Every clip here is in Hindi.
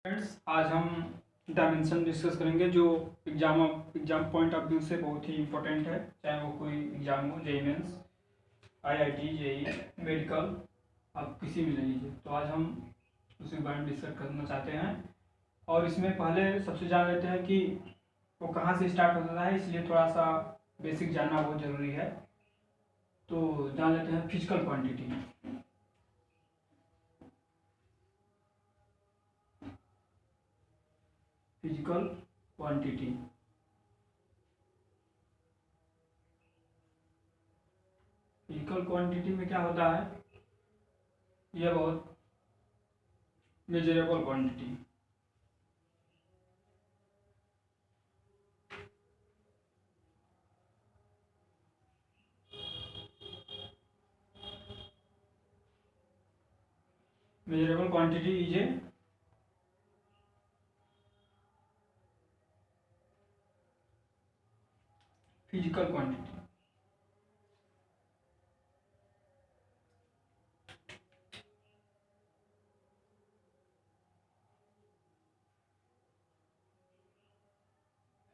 फ्रेंड्स, आज हम डायमेंशन डिस्कस करेंगे जो एग्जाम पॉइंट ऑफ व्यू से बहुत ही इम्पोर्टेंट है। चाहे वो कोई एग्जाम हो, JEE Mains, IIT, JEE, medical, आप किसी भी ले लीजिए। तो आज हम उसी के बारे में डिस्कस करना चाहते हैं। और इसमें पहले सबसे जान लेते हैं कि वो कहाँ से स्टार्ट होता है, इसलिए थोड़ा सा बेसिक जानना बहुत ज़रूरी है। तो जान लेते हैं physical quantity. Physical quantity physical quantity में क्या होता है, यह बहुत measurable quantity. Measurable quantity is a physical quantity.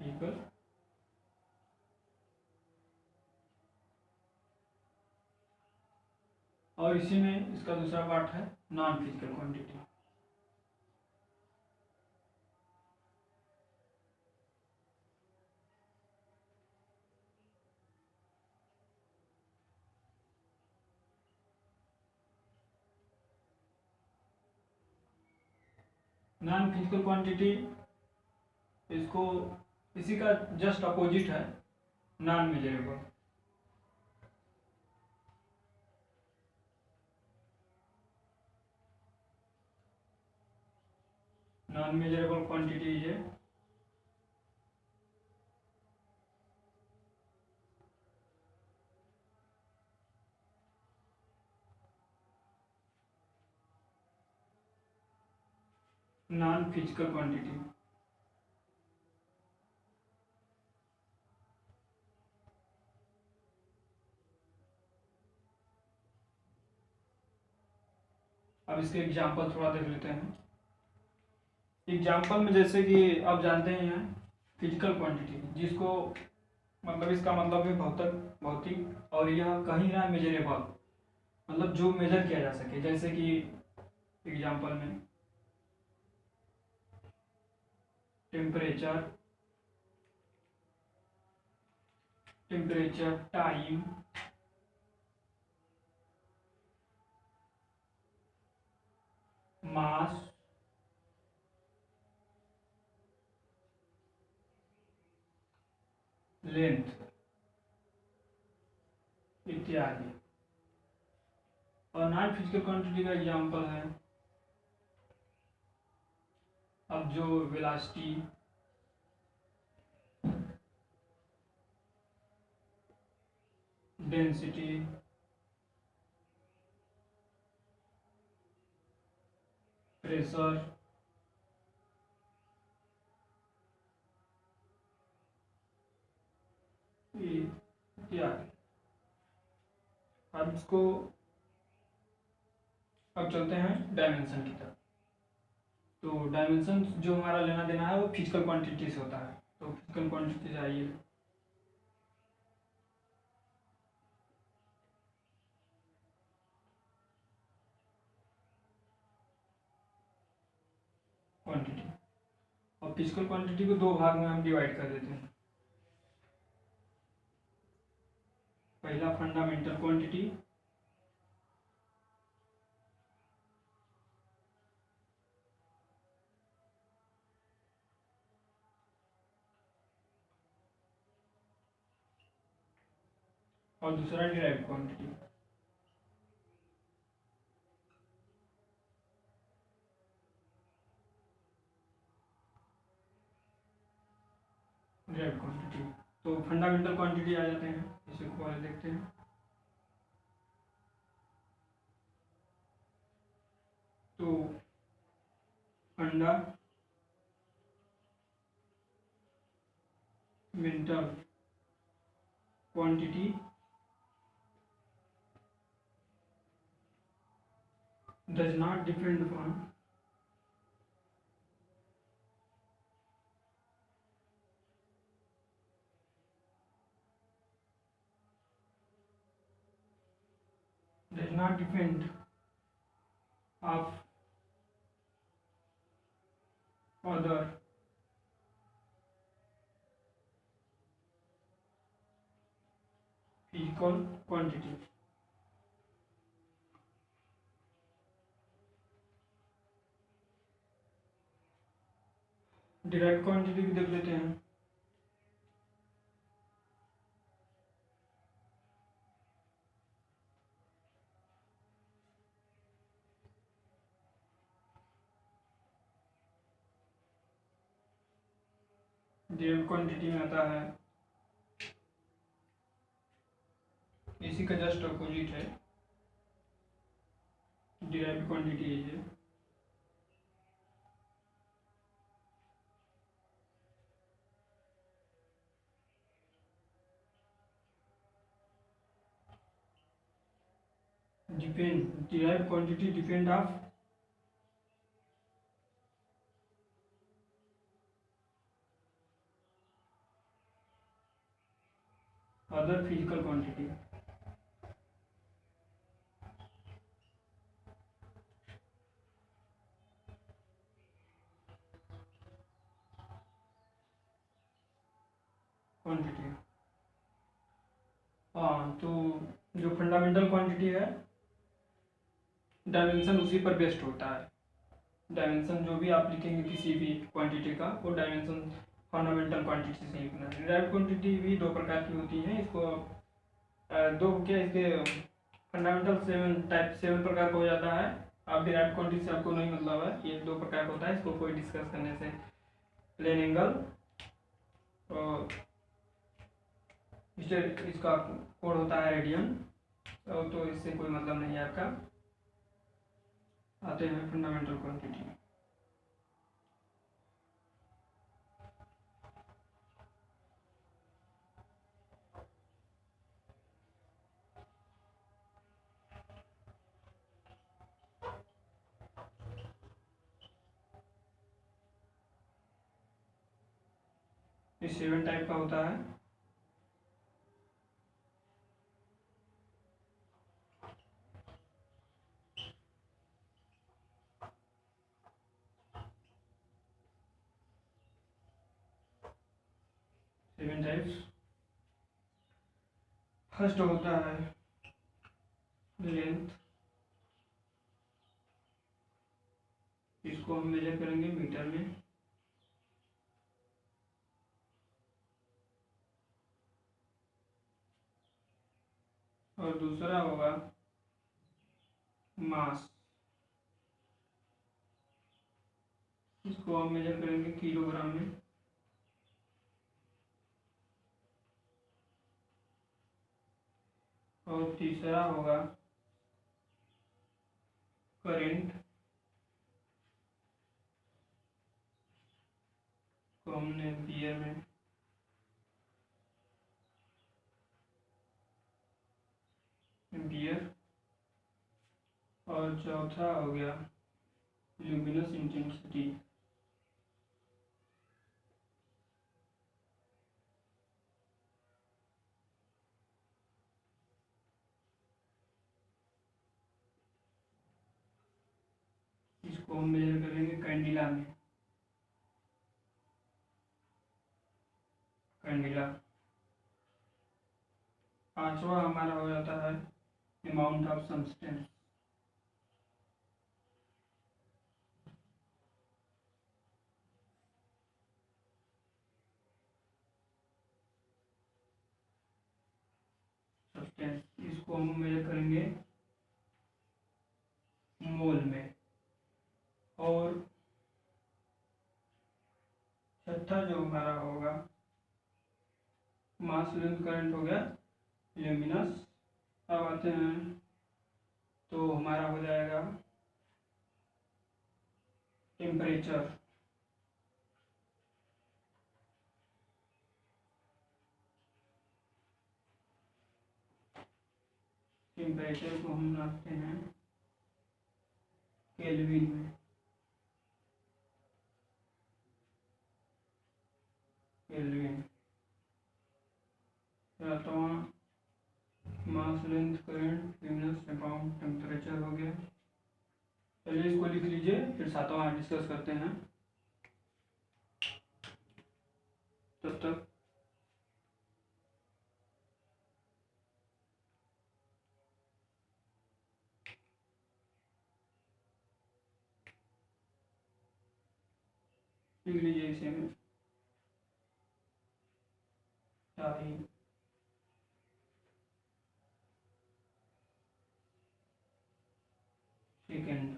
Physical और इसी में इसका दूसरा पार्ट है non physical quantity. Non physical quantity इसको इसी का जस्ट अपोजिट है non measurable. Non measurable quantity is a non physical quantity. अब इसके एग्जांपल थोड़ा देख लेते हैं। एग्जांपल में जैसे कि आप जानते ही हैं फिजिकल क्वांटिटी, जिसको मतलब इसका मतलब है भौतिक और यह कहीं ना मेजरेबल, मतलब जो मेजर किया जा सके। जैसे कि एग्जांपल में टेम्परेचर, टाइम, मास, लेंथ इत्यादि। और नॉन फिजिकल क्वांटिटी का एग्जांपल है अब जो वेलोसिटी, डेंसिटी, प्रेशर, इत्यादि। अब इसको अब चलते हैं डायमेंशन की तरफ। तो डायमेंशन जो हमारा लेना देना है वो फिजिकल क्वांटिटी से होता है। तो फिजिकल क्वांटिटी से आइए, क्वांटिटी। और फिजिकल क्वांटिटी को दो भाग में हम डिवाइड कर देते हैं। पहला फंडामेंटल क्वांटिटी, और दूसरा डिराइव्ड क्वांटिटी। Derived quantity. तो फंडामेंटल क्वांटिटी आ जाते हैं, इसे को पहले देखते हैं। तो fundamental quantity does not depend upon not depend of other physical quantity. Derived quantity भी देख लेते हैं। डिराइव्ड क्वांटिटी में आता है, इसी का जस्ट अपोजिट है डिराइव्ड क्वांटिटी है। Depend, derived quantity depend of other physical quantity. Quantity, हाँ, तो जो फंडामेंटल क्वांटिटी है डायमेंशन उसी पर बेस्ड होता है। डायमेंशन जो भी आप लिखेंगे किसी भी क्वांटिटी का, वो डायमेंशन फंडामेंटल क्वांटिटी से लिखना है। डिराइव्ड क्वांटिटी भी दो प्रकार की होती है। इसको दो क्या, इसके फंडामेंटल 7 प्रकार का हो जाता है। आप डिराइव्ड क्वांटिटी से आपको नहीं मतलब है, ये 2 प्रकार का होता है। इसको कोई डिस्कस करने से, प्लेन एंगल और इसका कोड होता है रेडियन, तो इससे कोई मतलब नहीं है आपका। आते हैं फंडामेंटल क्वांटिटी। ये 7 टाइप का होता है। Seven types. फर्स्ट होता है लेंथ, इसको हम मेजर करेंगे मीटर में। और दूसरा होगा मास, इसको हम मेजर करेंगे किलोग्राम में। और तीसरा होगा करेंट, को हमने एम्पियर में। एम्पियर। और चौथा हो गया ल्यूमिनस इंटेंसिटी, इसको हम मेजर करेंगे कैंडिला में। कैंडिला। पांचवा हमारा हो जाता है अमाउंट ऑफ सब्सटेंस, सब्सटेंस, इसको हम मेजर करेंगे मोल में। और छठा जो हमारा होगा मास लेंथ करंट हो गया ल्यूमिनस। अब आते हैं तो हमारा हो जाएगा टेम्परेचर। टेम्परेचर को हम रखते हैं केल्विन में। केल्विन। मास length current luminous upon temperature. फिर सातवां हाथ डिस्कस करते हैं। तब तक लिख लीजिए इसे में चाही सेकेंड।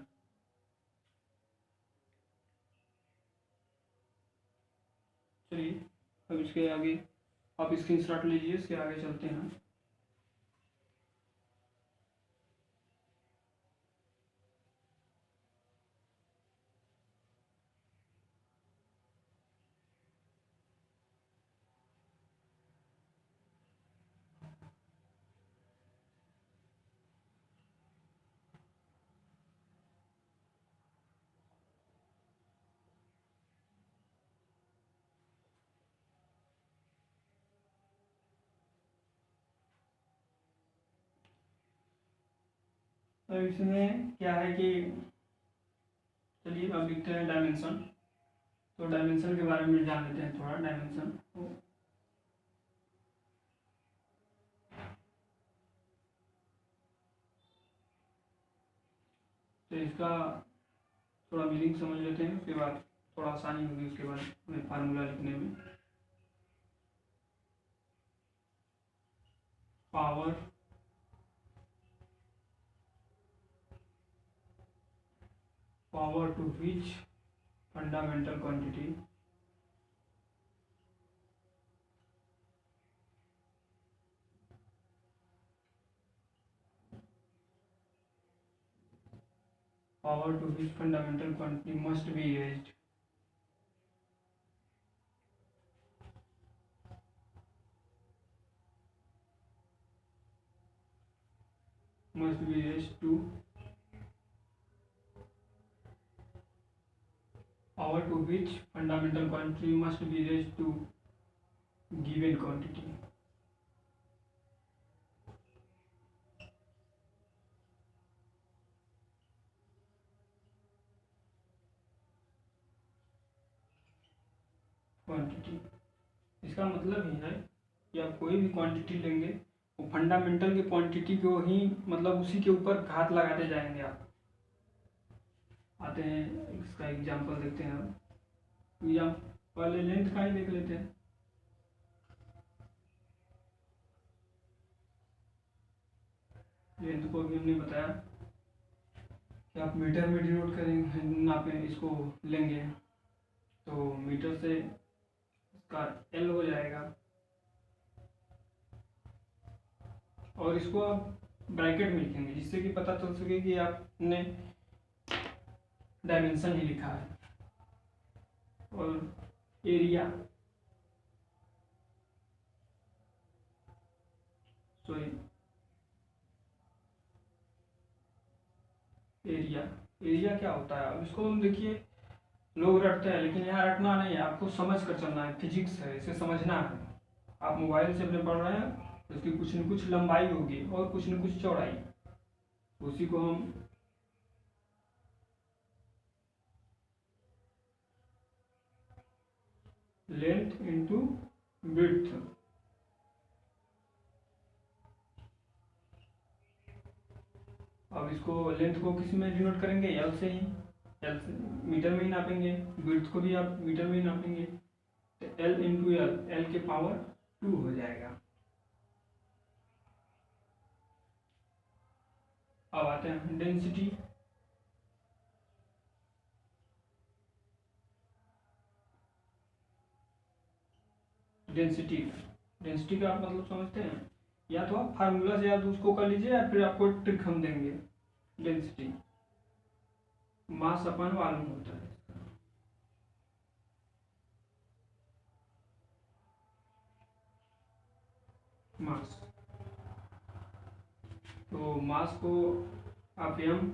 चलिए अब इसके आगे आप स्क्रीनशॉट लीजिए, इसके आगे चलते हैं। अब इसमें क्या है कि चलिए अब लिखते हैं डायमेंशन। तो डायमेंशन के बारे में जान लेते हैं थोड़ा। डायमेंशन तो इसका थोड़ा मीनिंग समझ लेते हैं, उसके बाद थोड़ा आसानी होगी उसके बाद हमें फार्मूला लिखने में। Power to which fundamental quantity must be raised to power to which fundamental quantity must be raised to given quantity। Quantity इसका मतलब ही है कि आप कोई भी क्वांटिटी लेंगे वो फंडामेंटल की क्वांटिटी को ही मतलब उसी के ऊपर घात लगाते जाएंगे आप। आते हैं इसका एग्जांपल देखते हैं। हम पहले लेंथ का ही देख लेते हैं। लेंथ को भी हमने बताया कि आप मीटर में डिनोट करेंगे, नापें इसको लेंगे तो मीटर से इसका एल हो जाएगा और इसको आप ब्रैकेट में लिखेंगे जिससे कि पता चल सके कि आपने डायमेंशन ही लिखा है। और एरिया एरिया क्या होता है? अब इसको हम देखिए लोग रटते हैं, लेकिन यहाँ रटना नहीं है, आपको समझ कर चलना है। फिजिक्स है, इसे समझना है। आप मोबाइल से अपने पढ़ रहे हैं तो उसकी कुछ न कुछ लंबाई होगी और कुछ न कुछ चौड़ाई, उसी को हम लेंथ इंटू विड्थ। अब इसको लेंथ को किस में डिनोट करेंगे? एल से ही, एल से मीटर में ही नापेंगे। विड्थ को भी आप मीटर में ही नापेंगे तो एल इंटू एल, एल के पावर 2 हो जाएगा। अब आते हैं डेंसिटी। डेंसिटी का आप मतलब समझते हैं? या तो आप फार्मूला से याद उसको कर लीजिए या फिर आपको ट्रिक हम देंगे। डेंसिटी मास अपन वॉल्यूम होता है। मास, तो मास को आप एम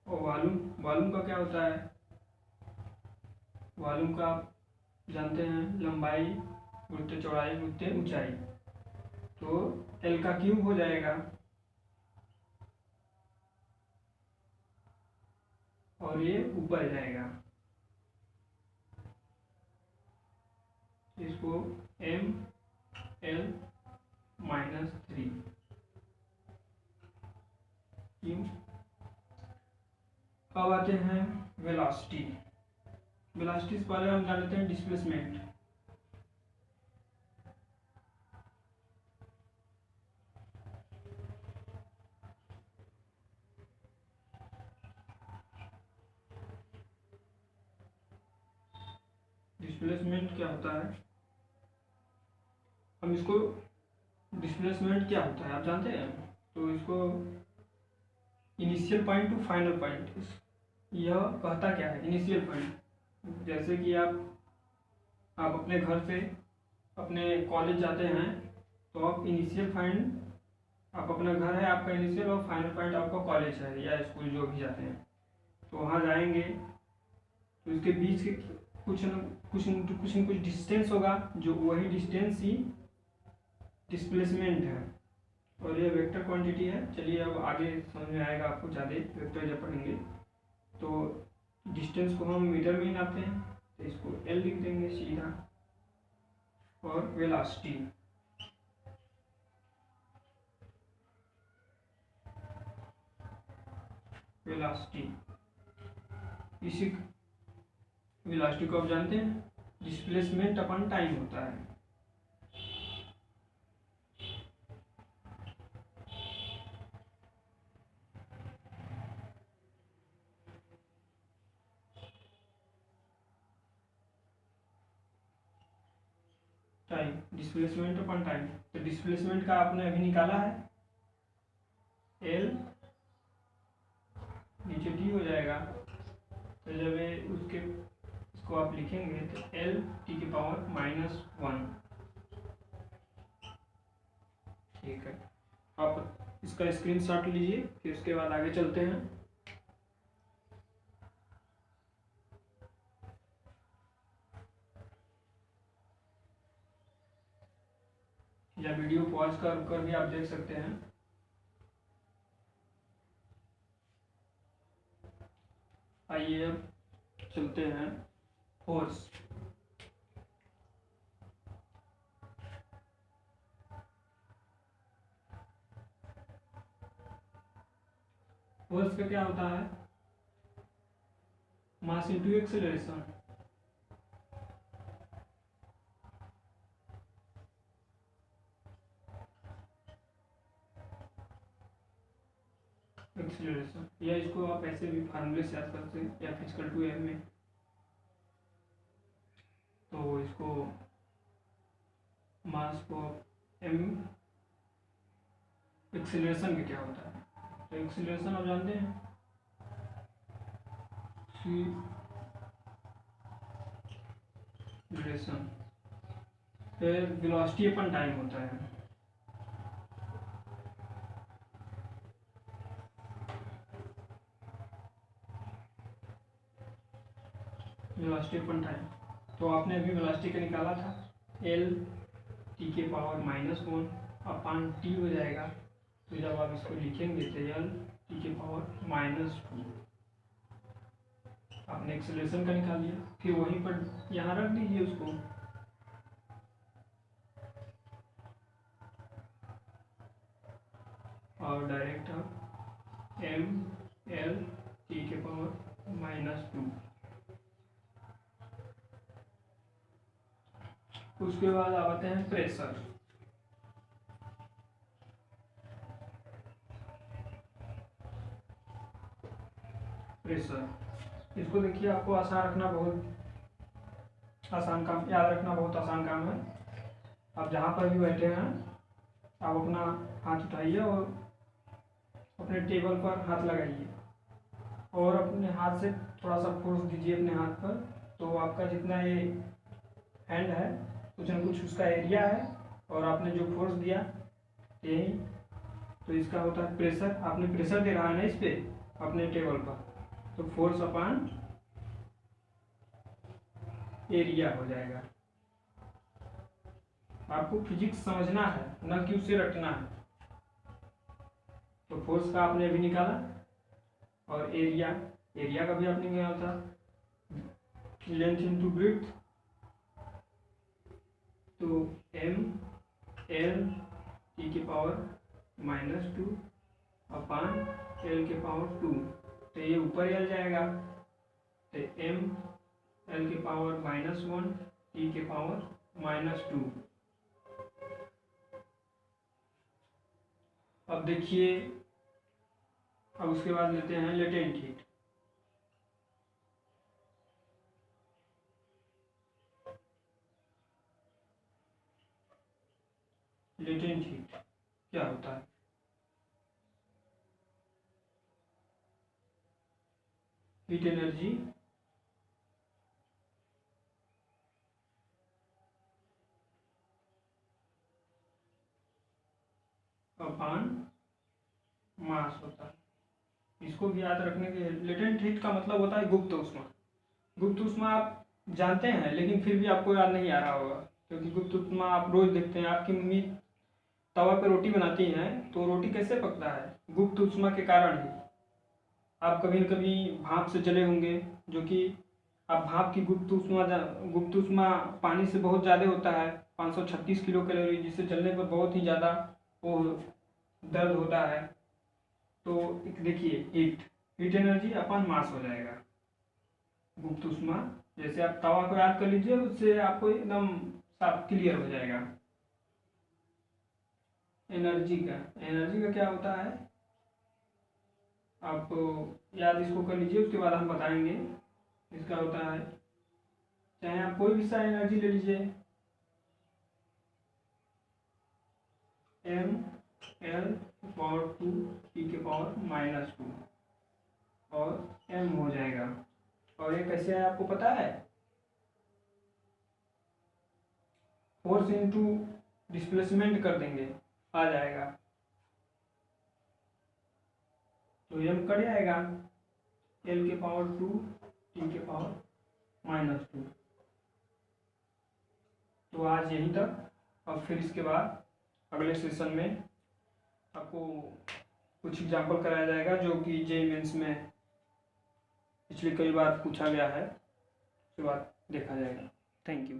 और वॉल्यूम का क्या होता है? वॉल्यूम का आप जानते हैं लंबाई गुणित चौड़ाई गुणित ऊंचाई, तो एल का क्यूब हो जाएगा और ये ऊपर जाएगा, इसको ml -3 क्यों। अब आते हैं वेलोसिटी। वेलोसिटी से पहले हम जान लेते हैं डिस्प्लेसमेंट। डिस्प्लेसमेंट क्या होता है, हम इसको डिस्प्लेसमेंट क्या होता है आप जानते हैं। तो इसको initial point two final point, यह कहता क्या है। इनिशियल पॉइंट जैसे कि आप अपने घर से अपने कॉलेज जाते हैं, तो आप इनिशियल पॉइंट, आप अपना घर है आपका इनिशियल, और फाइनल पॉइंट आपका कॉलेज है या स्कूल जो भी जाते हैं। तो वहाँ जाएंगे तो इसके बीच के कुछ न कुछ डिस्टेंस होगा, जो वही डिस्टेंस ही डिस्प्लेसमेंट है, और ये वेक्टर क्वांटिटी है। चलिए अब आगे समझ में आएगा आपको ज़्यादा वेक्टर जब पढ़ेंगे। तो डिस्टेंस को हम मीटर में ही नापते हैं, तो इसको L लिख देंगे सीधा। और वेलोसिटी, इसी वेलोसिटी को आप जानते हैं डिस्प्लेसमेंट अपन टाइम होता है। टाइम, डिस्प्लेसमेंट अपन टाइम। तो डिस्प्लेसमेंट का आपने अभी निकाला है, L नीचे T हो जाएगा। तो जब ये इसको आप लिखेंगे तो L T की पावर -1। ठीक है, आप इसका स्क्रीनशॉट लीजिए, फिर उसके बाद आगे चलते हैं। या वीडियो पॉज कर भी आप देख सकते हैं। आइए अब चलते हैं फोर्स। फोर्स का क्या होता है, मास इनटू एक्सेलरेशन। एक्सीलरेशन, या इसको आप ऐसे भी फार्मूले से याद कर सकते हैं, या फिजिकल टू एम में। तो इसको मास को एम, एक्सीलरेशन का क्या होता है। तो एक्सीलरेशन आप जानते हैं एक्सीलरेशन, वेलोसिटी अपन टाइम होता है। वेलोसिटी अपन टाइम, तो आपने अभी वेलोसिटी का निकाला था, L T के पावर -1 अपान T हो जाएगा। तो जब आप इसको लिखेंगे तो L T के पावर -2, आपने एक्सेलरेशन का निकाल लिया। फिर वहीं पर यहाँ रख दीजिए उसको, और डायरेक्ट आप ml T के पावर -2। उसके बाद आते हैं प्रेशर। प्रेशर, इसको देखिए, आपको आसान रखना, बहुत आसान काम, याद रखना बहुत आसान काम है। आप जहाँ पर भी बैठे हैं, आप अपना हाथ उठाइए और अपने टेबल पर हाथ लगाइए, और अपने हाथ से थोड़ा सा फोर्स दीजिए अपने हाथ पर। तो आपका जितना ये हैंड है, कुछ न कुछ उसका एरिया है, और आपने जो फोर्स दिया यही, तो इसका होता है प्रेशर। आपने प्रेशर दे रहा है ना इस पे अपने टेबल पर, तो फोर्स अपान एरिया हो जाएगा। आपको फिजिक्स समझना है, न कि उसे रटना है। तो फोर्स का आपने अभी निकाला, और एरिया, एरिया का भी आपने क्या था, लेंथ इंटू ब्रेड्थ, तो एम एल टी के पावर -2 अपान एल के पावर 2, तो ये ऊपर एल जाएगा, तो एम एल के पावर -1 टी के पावर -2। अब देखिए, अब उसके बाद लेते हैं लेटेंट हीट। लेटेंट हीट क्या होता है? हीट एनर्जी अपान मास होता है। इसको भी याद रखने के, लेटेंट हीट का मतलब होता है गुप्त ऊष्मा। गुप्त ऊष्मा आप जानते हैं, लेकिन फिर भी आपको याद नहीं आ रहा होगा, क्योंकि गुप्त ऊष्मा आप रोज देखते हैं। आपकी मम्मी तवा पे रोटी बनाती हैं, तो रोटी कैसे पकता है? गुप्त ऊष्मा के कारण ही। आप कभी न कभी भाप से जले होंगे, जो कि आप भाप की गुप्त ऊष्मा पानी से बहुत ज़्यादा होता है, 536 किलो कैलोरी, जिससे जलने पर बहुत ही ज़्यादा वो दर्द होता है। तो देखिए, हीट एनर्जी अपन मास हो जाएगा। गुप्त ऊष्मा, जैसे आप तवा को याद कर लीजिए, उससे आपको एकदम साफ क्लियर हो जाएगा। एनर्जी का क्या होता है, आप याद इसको कर लीजिए, उसके बाद हम बताएंगे। इसका होता है, चाहे आप कोई भी सा एनर्जी ले लीजिए, एम एल पावर 2 टी के पावर -2 और एम हो जाएगा। और ये कैसे है आपको पता है? फोर्स इनटू डिस्प्लेसमेंट कर देंगे, आ जाएगा, तो एम कट जाएगा, एल के पावर 2 टी के पावर -2। तो आज यहीं तक। और फिर इसके बाद अगले सेशन में आपको कुछ एग्जाम्पल कराया जाएगा, जो कि जेईई मेंस में पिछले कई बार पूछा गया है, उसके बाद देखा जाएगा। Thank you.